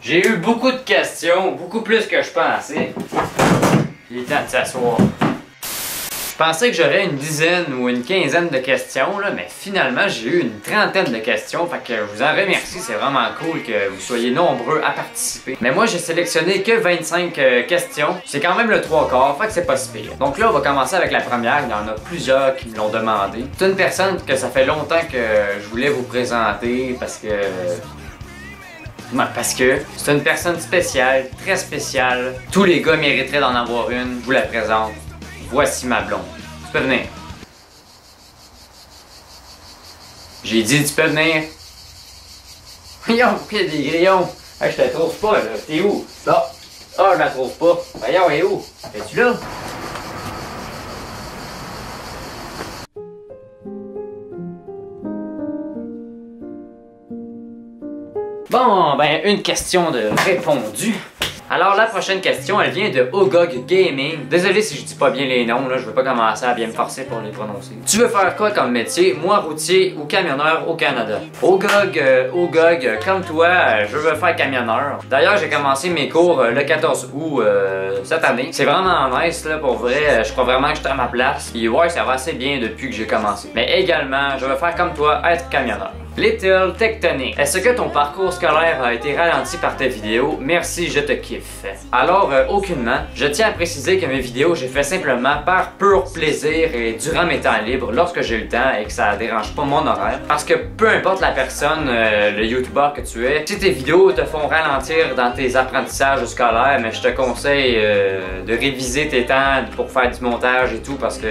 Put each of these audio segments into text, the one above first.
J'ai eu beaucoup de questions, beaucoup plus que je pensais. Il est temps de s'asseoir. Je pensais que j'aurais une dizaine ou une quinzaine de questions, là, mais finalement j'ai eu une trentaine de questions. Fait que je vous en remercie, c'est vraiment cool que vous soyez nombreux à participer. Mais moi j'ai sélectionné que 25 questions. C'est quand même le 3/4, fait que c'est pas si pire. Donc là on va commencer avec la première, il y en a plusieurs qui me l'ont demandé. C'est une personne que ça fait longtemps que je voulais vous présenter parce que c'est une personne spéciale, très spéciale. Tous les gars mériteraient d'en avoir une. Je vous la présente. Voici ma blonde. Tu peux venir. J'ai dit tu peux venir. Voyons, pourquoi il y a des grillons? Ah, je te trouve pas là. T'es où? Là. Ah, je la trouve pas. Voyons, elle est où? Es-tu là? Bon, ben, une question de répondue. Alors, la prochaine question, elle vient de Ogog Gaming. Désolé si je dis pas bien les noms, là, je veux pas commencer à bien me forcer pour les prononcer. Tu veux faire quoi comme métier? Moi, routier ou camionneur au Canada? Ogog, comme toi, je veux faire camionneur. D'ailleurs, j'ai commencé mes cours le 14 août cette année. C'est vraiment nice, là, pour vrai. Je crois vraiment que je suis à ma place. Puis ouais, ça va assez bien depuis que j'ai commencé. Mais également, je veux faire comme toi, être camionneur. Little Tectonic. Est-ce que ton parcours scolaire a été ralenti par tes vidéos? Merci, je te kiffe. Alors, aucunement. Je tiens à préciser que mes vidéos, j'ai fait simplement par pur plaisir et durant mes temps libres, lorsque j'ai le temps et que ça dérange pas mon horaire. Parce que peu importe la personne, le YouTuber que tu es, si tes vidéos te font ralentir dans tes apprentissages scolaires, mais je te conseille de réviser tes temps pour faire du montage et tout, parce que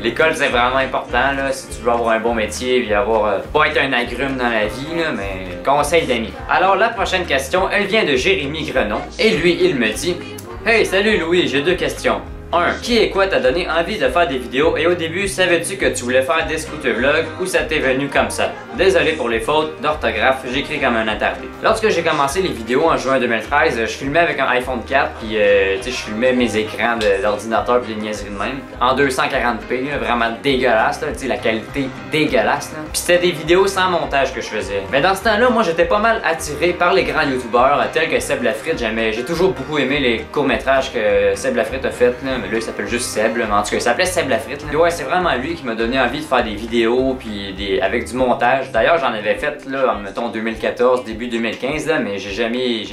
l'école, c'est vraiment important, là, si tu veux avoir un bon métier et avoir, pas être un agrume dans la vie, là, mais conseil d'amis. Alors la prochaine question, elle vient de Jérémy Grenon. Et lui, il me dit: Hey, salut Louis, j'ai deux questions. 1. Qui et quoi t'a donné envie de faire des vidéos et au début, savais-tu que tu voulais faire des scooter vlogs ou ça t'est venu comme ça? Désolé pour les fautes d'orthographe, j'écris comme un attardé. Lorsque j'ai commencé les vidéos en juin 2013, je filmais avec un iPhone 4 puis je filmais mes écrans d'ordinateur puis les niaiseries de même en 240p, là, vraiment dégueulasse, là, la qualité dégueulasse. Là. Puis c'était des vidéos sans montage que je faisais. Mais dans ce temps-là, moi j'étais pas mal attiré par les grands youtubeurs tels que Seb Lafrite. J'ai toujours beaucoup aimé les courts-métrages que Seb Lafrite a fait. Là. Mais là il s'appelle juste Seb, là. Mais en tout cas il s'appelait Seb Lafrite. Là. Et ouais, c'est vraiment lui qui m'a donné envie de faire des vidéos puis avec du montage. D'ailleurs j'en avais fait là, mettons 2014, début 2015 là, mais j'ai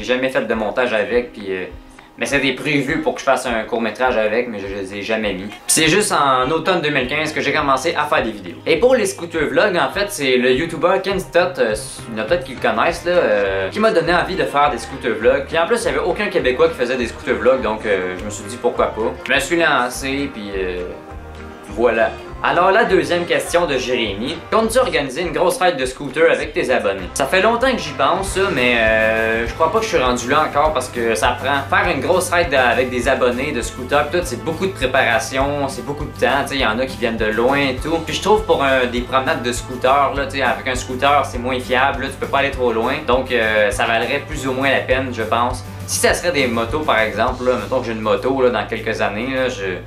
jamais fait de montage avec puis mais c'était prévu pour que je fasse un court-métrage avec, mais je les ai jamais mis. C'est juste en automne 2015 que j'ai commencé à faire des vidéos. Et pour les scooter vlogs, en fait, c'est le YouTuber Ken Stott, il y en a peut-être qui le connaissent, là, qui m'a donné envie de faire des scooter vlogs. Puis en plus, il n'y avait aucun Québécois qui faisait des scooter vlogs, donc je me suis dit pourquoi pas. Je me suis lancé, puis voilà. Alors la deuxième question de Jérémy. Comptes-tu organiser une grosse fête de scooter avec tes abonnés? Ça fait longtemps que j'y pense, ça, mais je crois pas que je suis rendu là encore parce que ça prend. Faire une grosse fête avec des abonnés de scooter, tout, c'est beaucoup de préparation, c'est beaucoup de temps. Il y en a qui viennent de loin et tout. Puis je trouve pour des promenades de scooter, là, avec un scooter, c'est moins fiable, là, tu peux pas aller trop loin. Donc ça valerait plus ou moins la peine, je pense. Si ça serait des motos par exemple, là, mettons que j'ai une moto là, dans quelques années,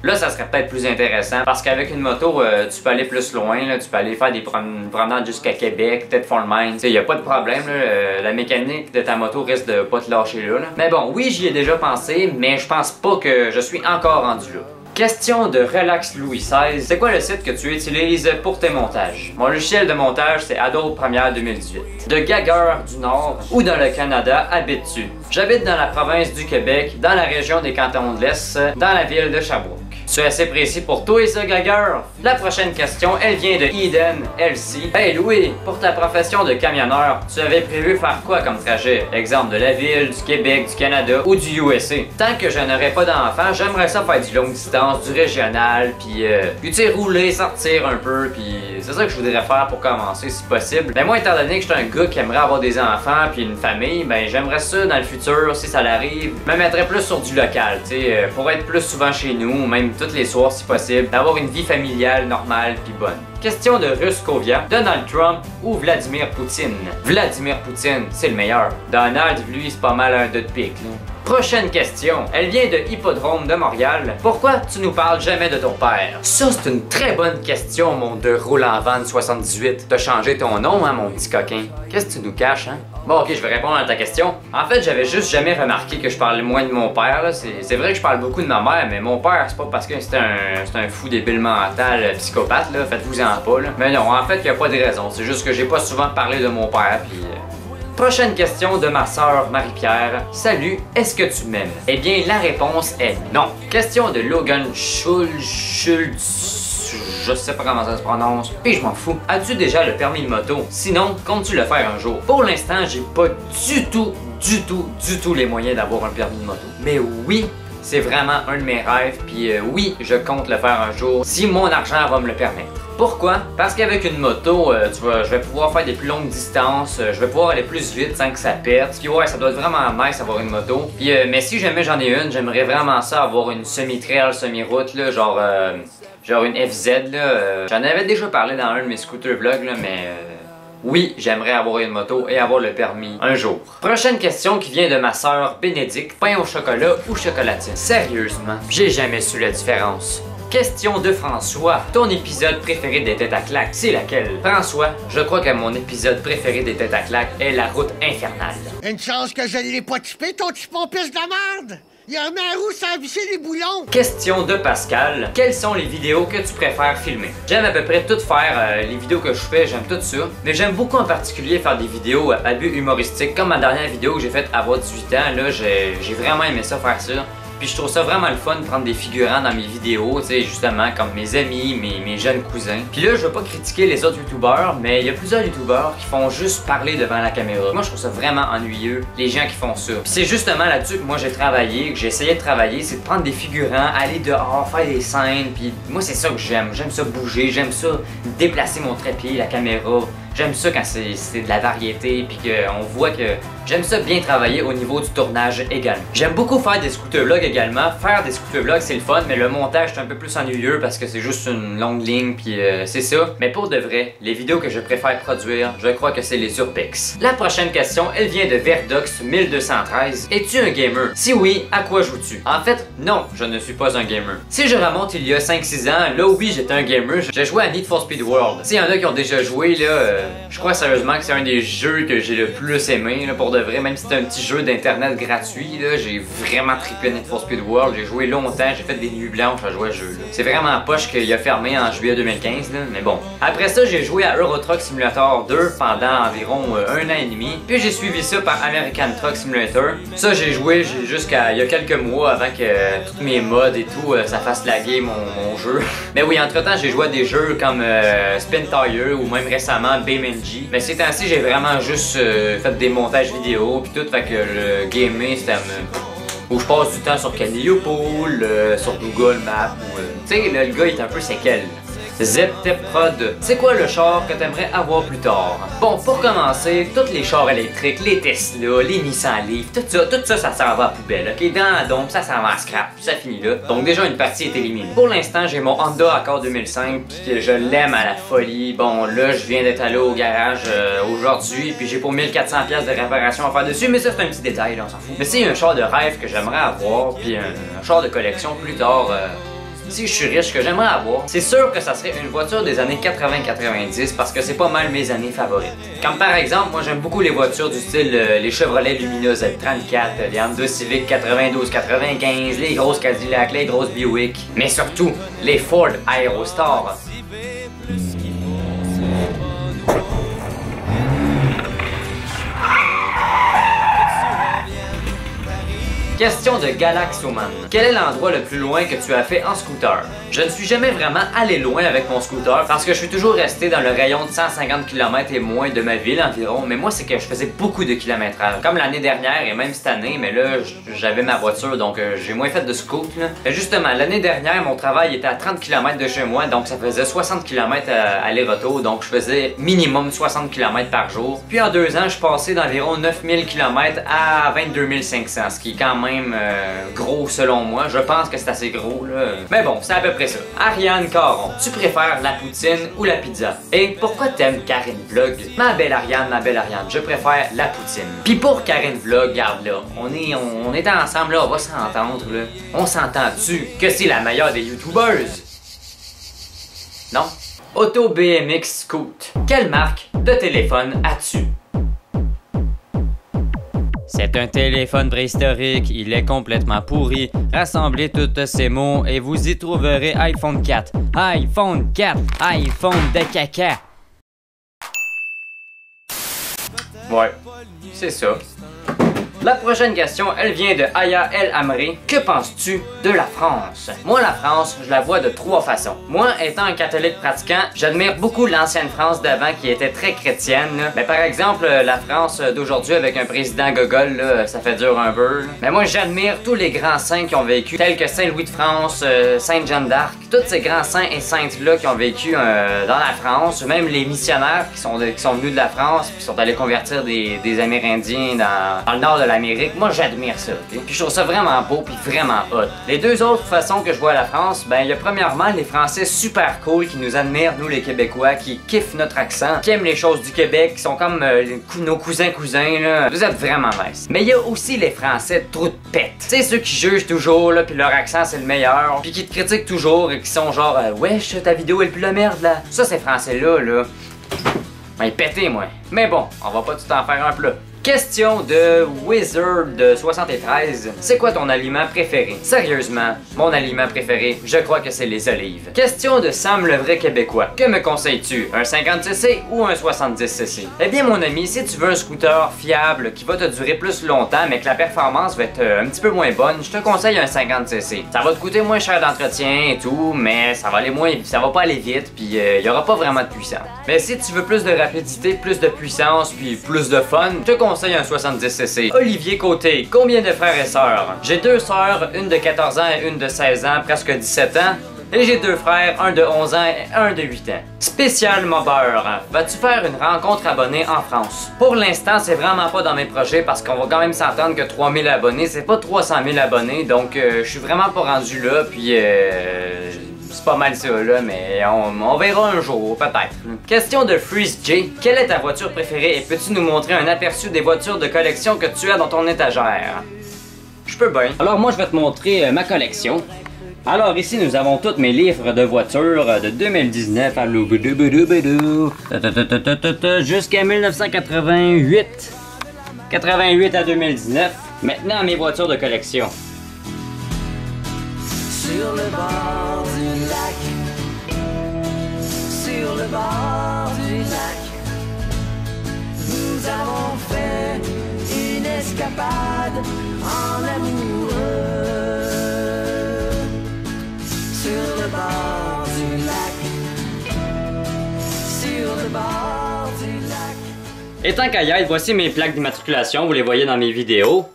là ça serait peut-être plus intéressant parce qu'avec une moto, tu peux aller plus loin, là, tu peux aller faire des promenades jusqu'à Québec, peut-être Fort-Mine, il n'y a pas de problème, là, la mécanique de ta moto risque de pas te lâcher là. Mais bon, oui j'y ai déjà pensé, mais je pense pas que je suis encore rendu là. Question de Relax Louis XVI. C'est quoi le site que tu utilises pour tes montages? Mon logiciel de montage, c'est Adobe Premiere 2018. De Gagueur du Nord ou dans le Canada habites-tu? J'habite dans la province du Québec, dans la région des Cantons de l'Est, dans la ville de Sherbrooke. Tu es assez précis pour toi et ça, Gagueur? La prochaine question, elle vient de Eden LC. Hey Louis, pour ta profession de camionneur, tu avais prévu faire quoi comme trajet? Exemple de la ville, du Québec, du Canada ou du USA. Tant que je n'aurai pas d'enfant, j'aimerais ça faire du longue distance, du régional, puis tu sais, rouler, sortir un peu, puis c'est ça que je voudrais faire pour commencer si possible. Mais moi, étant donné que je suis un gars qui aimerait avoir des enfants puis une famille, ben j'aimerais ça dans le futur, si ça l'arrive, me mettrais plus sur du local, tu sais, pour être plus souvent chez nous, même tous les soirs si possible, d'avoir une vie familiale normale puis bonne. Question de Ruskovia, Donald Trump ou Vladimir Poutine? Vladimir Poutine, c'est le meilleur. Donald, lui, c'est pas mal un deux de pique, là. Prochaine question, elle vient de Hippodrome de Montréal. Pourquoi tu nous parles jamais de ton père? Ça, c'est une très bonne question, mon de roule en van 78. T'as changé ton nom, hein, mon petit coquin? Qu'est-ce que tu nous caches, hein? Bon, ok, je vais répondre à ta question. En fait, j'avais juste jamais remarqué que je parlais moins de mon père. C'est vrai que je parle beaucoup de ma mère, mais mon père, c'est pas parce que c'est un fou débile mental, psychopathe, là. Faites-vous-en pas, là. Mais non, en fait, y a pas de raison. C'est juste que j'ai pas souvent parlé de mon père, puis... Prochaine question de ma sœur Marie-Pierre. Salut, est-ce que tu m'aimes? Eh bien, la réponse est non. Question de Logan Schultz. Je sais pas comment ça se prononce, puis je m'en fous. As-tu déjà le permis de moto? Sinon, comptes-tu le faire un jour? Pour l'instant, j'ai pas du tout les moyens d'avoir un permis de moto. Mais oui, c'est vraiment un de mes rêves, puis oui, je compte le faire un jour, si mon argent va me le permettre. Pourquoi? Parce qu'avec une moto, je vais pouvoir faire des plus longues distances, je vais pouvoir aller plus vite sans que ça pète. Puis ouais, ça doit être vraiment nice d'avoir une moto. Puis mais si jamais j'en ai une, j'aimerais vraiment ça avoir une semi-trail, semi-route, là, genre une FZ, là. J'en avais déjà parlé dans un de mes scooter vlogs, là, mais... oui, j'aimerais avoir une moto et avoir le permis un jour. Prochaine question qui vient de ma sœur Bénédicte. Pain au chocolat ou chocolatine? Sérieusement, j'ai jamais su la différence. Question de François. Ton épisode préféré des Têtes à claques, c'est laquelle? François, je crois que mon épisode préféré des Têtes à claques est la route infernale. Une chance que je l'ai pas typé, ton typon pisse de la merde! Il remet à roue sans visser les boulons! Question de Pascal. Quelles sont les vidéos que tu préfères filmer? J'aime à peu près tout faire, les vidéos que je fais, j'aime tout ça. Mais j'aime beaucoup en particulier faire des vidéos à but humoristique. Comme ma dernière vidéo que j'ai faite à avoir 18 ans, là, j'ai vraiment aimé ça, faire ça. Puis je trouve ça vraiment le fun de prendre des figurants dans mes vidéos, tu sais, justement, comme mes amis, mes jeunes cousins. Puis là, je veux pas critiquer les autres youtubeurs, mais il y a plusieurs youtubeurs qui font juste parler devant la caméra. Moi, je trouve ça vraiment ennuyeux, les gens qui font ça. Puis c'est justement là-dessus que moi j'ai travaillé, que j'ai essayé de travailler, c'est de prendre des figurants, aller dehors, faire des scènes, puis moi c'est ça que j'aime. J'aime ça bouger, j'aime ça déplacer mon trépied, la caméra. J'aime ça quand c'est de la variété, puis qu'on voit que j'aime ça bien travailler au niveau du tournage également. J'aime beaucoup faire des scooter vlogs également. Faire des scooter vlogs, c'est le fun, mais le montage est un peu plus ennuyeux parce que c'est juste une longue ligne, puis c'est ça. Mais pour de vrai, les vidéos que je préfère produire, je crois que c'est les urbex. La prochaine question, elle vient de Verdox 1213. Es-tu un gamer? Si oui, à quoi joues-tu? En fait, non, je ne suis pas un gamer. Si je remonte il y a 5-6 ans, là oui, j'étais un gamer. J'ai joué à Need for Speed World. S'il y en a qui ont déjà joué, là... je crois sérieusement que c'est un des jeux que j'ai le plus aimé, là, pour de vrai. Même si c'est un petit jeu d'internet gratuit, là, j'ai vraiment trippé Need for Speed World. J'ai joué longtemps, j'ai fait des nuits blanches à jouer à ce jeu. C'est vraiment poche qu'il a fermé en juillet 2015, là, mais bon. Après ça, j'ai joué à Euro Truck Simulator 2 pendant environ 1 an et demi. Puis j'ai suivi ça par American Truck Simulator. Ça, j'ai joué jusqu'à il y a quelques mois avant que tous mes mods et tout, ça fasse laguer mon jeu. Mais oui, entre temps, j'ai joué à des jeux comme Spin Tire ou même récemment BeamNG. Mais ces temps-ci, j'ai vraiment juste fait des montages vidéo puis tout, fait que le gaming, c'était où je passe du temps sur Calliope, sur Google Maps, ou tu sais, le gars il est un peu séquel. Zepteprod, c'est quoi le char que t'aimerais avoir plus tard? Bon, pour commencer, tous les chars électriques, les Tesla, les Nissan Leaf, tout ça, ça s'en va à la poubelle, ok? Dans la dompe, ça s'en va à scrap, ça finit là. Donc déjà, une partie est éliminée. Pour l'instant, j'ai mon Honda Accord 2005, puis je l'aime à la folie. Bon, là, je viens d'être allé au garage aujourd'hui, puis j'ai pour 1400$ de réparation à faire dessus, mais ça, c'est un petit détail, là, on s'en fout. Mais c'est un char de rêve que j'aimerais avoir, puis un char de collection plus tard, si je suis riche, que j'aimerais avoir, c'est sûr que ça serait une voiture des années 80-90 parce que c'est pas mal mes années favorites. Comme par exemple, moi j'aime beaucoup les voitures du style les Chevrolet Lumina Z34, les Honda Civic 92-95, les grosses Cadillac, les grosses Buick, mais surtout les Ford Aerostar. Question de Galaxoman. Quel est l'endroit le plus loin que tu as fait en scooter? Je ne suis jamais vraiment allé loin avec mon scooter parce que je suis toujours resté dans le rayon de 150 km et moins de ma ville environ, mais moi c'est que je faisais beaucoup de kilomètrage. Comme l'année dernière et même cette année, mais là j'avais ma voiture donc j'ai moins fait de scoot là. Et justement, l'année dernière mon travail était à 30 km de chez moi donc ça faisait 60 km aller-retour, donc je faisais minimum 60 km par jour. Puis en 2 ans je passais d'environ 9000 km à 22 500, ce qui est quand même même gros selon moi. Je pense que c'est assez gros, là. Mais bon, c'est à peu près ça. Ariane Caron, tu préfères la poutine ou la pizza? Et pourquoi t'aimes Karine Vlog? Ma belle Ariane, je préfère la poutine. Puis pour Karine Vlog, regarde là, on est ensemble là, on va s'entendre là. On s'entend-tu que c'est la meilleure des YouTubers? Non? Auto BMX Scoot. Quelle marque de téléphone as-tu? C'est un téléphone préhistorique, il est complètement pourri. Rassemblez tous ces mots et vous y trouverez iPhone 4. iPhone 4, iPhone de caca. Ouais, c'est ça. La prochaine question, elle vient de Aya El Amri. Que penses-tu de la France? Moi, la France, je la vois de trois façons. Moi, étant un catholique pratiquant, j'admire beaucoup l'ancienne France d'avant qui était très chrétienne. Mais par exemple, la France d'aujourd'hui avec un président gogol, là, ça fait dur un peu. Mais moi, j'admire tous les grands saints qui ont vécu, tels que Saint Louis de France, Sainte Jeanne d'Arc, tous ces grands saints et saintes-là qui ont vécu dans la France, même les missionnaires qui sont venus de la France puis sont allés convertir des Amérindiens dans le nord de l'Amérique. Moi, j'admire ça. Okay? Puis je trouve ça vraiment beau puis vraiment hot. Les deux autres façons que je vois la France, ben il y a premièrement les Français super cool qui nous admirent, nous les Québécois, qui kiffent notre accent, qui aiment les choses du Québec, qui sont comme nos cousins là. Vous êtes vraiment nice. Mais il y a aussi les Français trous de pète. Tu sais, ceux qui jugent toujours là, puis leur accent c'est le meilleur, puis qui te critiquent toujours et qui sont genre wesh, ta vidéo est plus la merde là. Ça, ces Français là. Ben pété moi. Mais bon, on va pas tout en faire un plat. Question de Wizard de 73. C'est quoi ton aliment préféré? Sérieusement, mon aliment préféré, je crois que c'est les olives. Question de Sam le vrai québécois. Que me conseilles-tu? Un 50cc ou un 70cc? Eh bien mon ami, si tu veux un scooter fiable qui va te durer plus longtemps mais que la performance va être un petit peu moins bonne, je te conseille un 50cc. Ça va te coûter moins cher d'entretien et tout, mais ça va pas aller vite puis il y aura pas vraiment de puissance. Mais si tu veux plus de rapidité, plus de puissance puis plus de fun, je te conseille un 70cc. Olivier Côté, combien de frères et sœurs? J'ai deux sœurs, une de 14 ans et une de 16 ans, presque 17 ans. Et j'ai deux frères, un de 11 ans et un de 8 ans. Spécial Mobeur, vas-tu faire une rencontre abonnée en France? Pour l'instant, c'est vraiment pas dans mes projets parce qu'on va quand même s'entendre que 3000 abonnés, c'est pas 300 000 abonnés, donc je suis vraiment pas rendu là, puis c'est pas mal ça là, mais on verra un jour, peut-être. Question de Freeze J. Quelle est ta voiture préférée et peux-tu nous montrer un aperçu des voitures de collection que tu as dans ton étagère? Je peux bien. Alors moi je vais te montrer ma collection. Alors ici nous avons tous mes livres de voitures de 2019 à jusqu'à 1988. 88 à 2019. Maintenant mes voitures de collection. Sur le bord du lac, sur le bord du lac, nous avons fait une escapade en amoureux. Sur le bord du lac, sur le bord du lac. Et tant qu'à y être, voici mes plaques d'immatriculation, vous les voyez dans mes vidéos.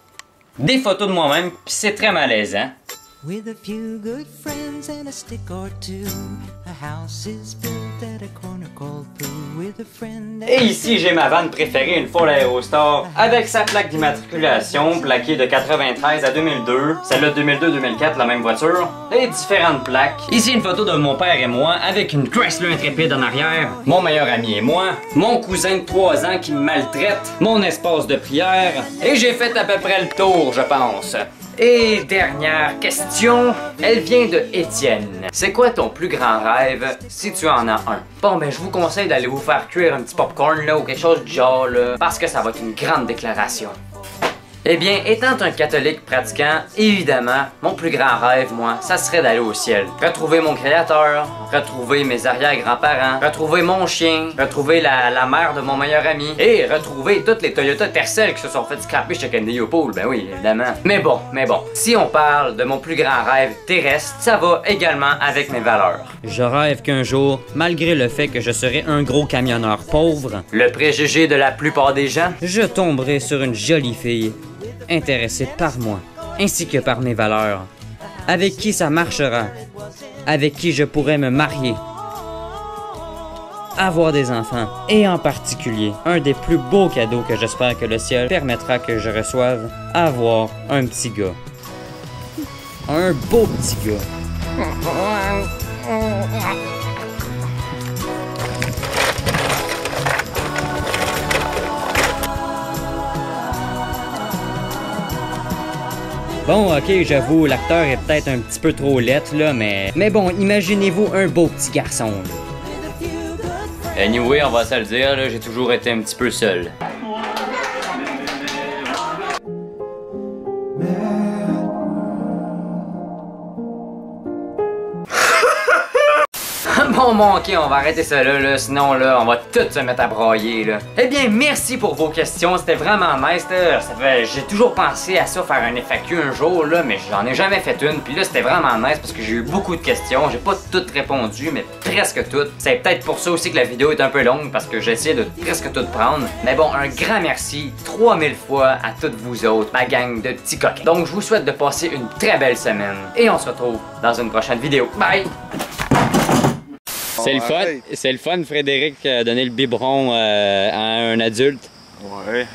Des photos de moi-même, puis c'est très malaisant. With a few good friends and a stick or two, a house is built at a corner called Pooh with a friend. Et ici, j'ai ma vanne préférée, une Ford Aerostar, avec sa plaque d'immatriculation, plaquée de 93 à 2002, celle-là 2002-2004, la même voiture, et différentes plaques. Ici, une photo de mon père et moi, avec une Chrysler Intrépide en arrière, mon meilleur ami et moi, mon cousin de 3 ans qui me maltraite, mon espace de prière, et j'ai fait à peu près le tour, je pense. Et dernière question, elle vient de Étienne. C'est quoi ton plus grand rêve si tu en as un? Bon ben je vous conseille d'aller vous faire cuire un petit popcorn là ou quelque chose du genre là, parce que ça va être une grande déclaration. Eh bien, étant un catholique pratiquant, évidemment, mon plus grand rêve, moi, ça serait d'aller au ciel. Retrouver mon créateur, retrouver mes arrière-grands-parents, retrouver mon chien, retrouver la mère de mon meilleur ami, et retrouver toutes les Toyota Tercel qui se sont fait scraper chez Candy Pool, ben oui, évidemment. Mais bon, si on parle de mon plus grand rêve terrestre, ça va également avec mes valeurs. Je rêve qu'un jour, malgré le fait que je serai un gros camionneur pauvre, le préjugé de la plupart des gens, je tomberai sur une jolie fille intéressé par moi, ainsi que par mes valeurs, avec qui ça marchera, avec qui je pourrais me marier. avoir des enfants. Et en particulier, un des plus beaux cadeaux que j'espère que le ciel permettra que je reçoive, avoir un petit gars. Un beau petit gars. Bon, ok, j'avoue, l'acteur est peut-être un petit peu trop laid, là, mais bon, imaginez-vous un beau petit garçon, là. Anyway, on va se le dire, là, j'ai toujours été un petit peu seul. Bon, ok, on va arrêter ça là, sinon là, on va tout se mettre à brailler là. Eh bien, merci pour vos questions, c'était vraiment nice là. J'ai toujours pensé à ça, faire un FAQ un jour là, mais j'en ai jamais fait une. Puis là, c'était vraiment nice parce que j'ai eu beaucoup de questions, j'ai pas toutes répondu, mais presque toutes. C'est peut-être pour ça aussi que la vidéo est un peu longue parce que j'ai essayé de presque tout prendre. Mais bon, un grand merci 3000 fois à toutes vous autres, ma gang de petits coquins. Donc, je vous souhaite de passer une très belle semaine et on se retrouve dans une prochaine vidéo. Bye! C'est le fun, Frédéric, donner le biberon à un adulte. Ouais.